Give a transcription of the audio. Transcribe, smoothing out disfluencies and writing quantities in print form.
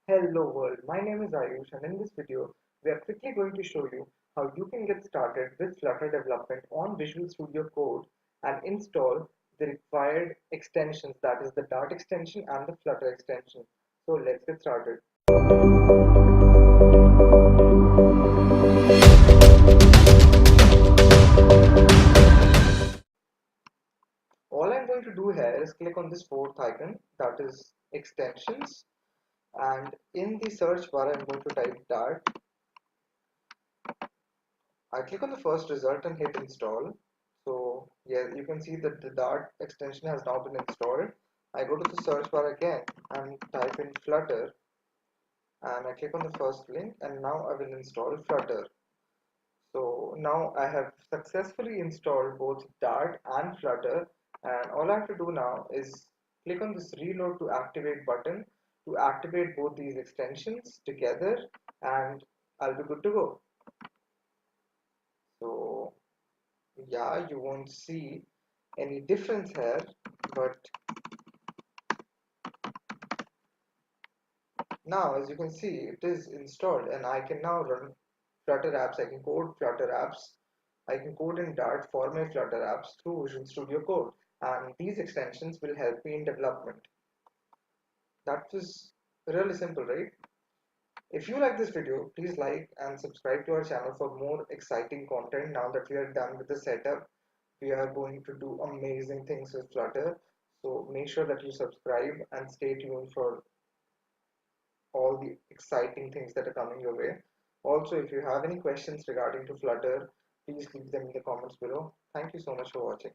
Hello world, my name is Ayush and in this video we are quickly going to show you how you can get started with Flutter development on Visual Studio Code and install the required extensions, that is the Dart extension and the Flutter extension. So let's get started. All I'm going to do here is click on this fourth icon, that is extensions, and in the search bar I'm going to type Dart. I click on the first result and hit install. So yeah, you can see that the Dart extension has now been installed. I go to the search bar again and type in Flutter and I click on the first link and now I will install Flutter. So now I have successfully installed both Dart and Flutter, and all I have to do now is click on this reload to activate button to activate both these extensions together and I'll be good to go. So yeah, you won't see any difference here, but now as you can see it is installed and I can now run Flutter apps. I can code Flutter apps. I can code in Dart for my Flutter apps through Visual Studio Code, and these extensions will help me in development. That was really simple, right? If you like this video, please like and subscribe to our channel for more exciting content. Now that we are done with the setup, we are going to do amazing things with Flutter. So make sure that you subscribe and stay tuned for all the exciting things that are coming your way. Also, if you have any questions regarding to Flutter, please leave them in the comments below. Thank you so much for watching.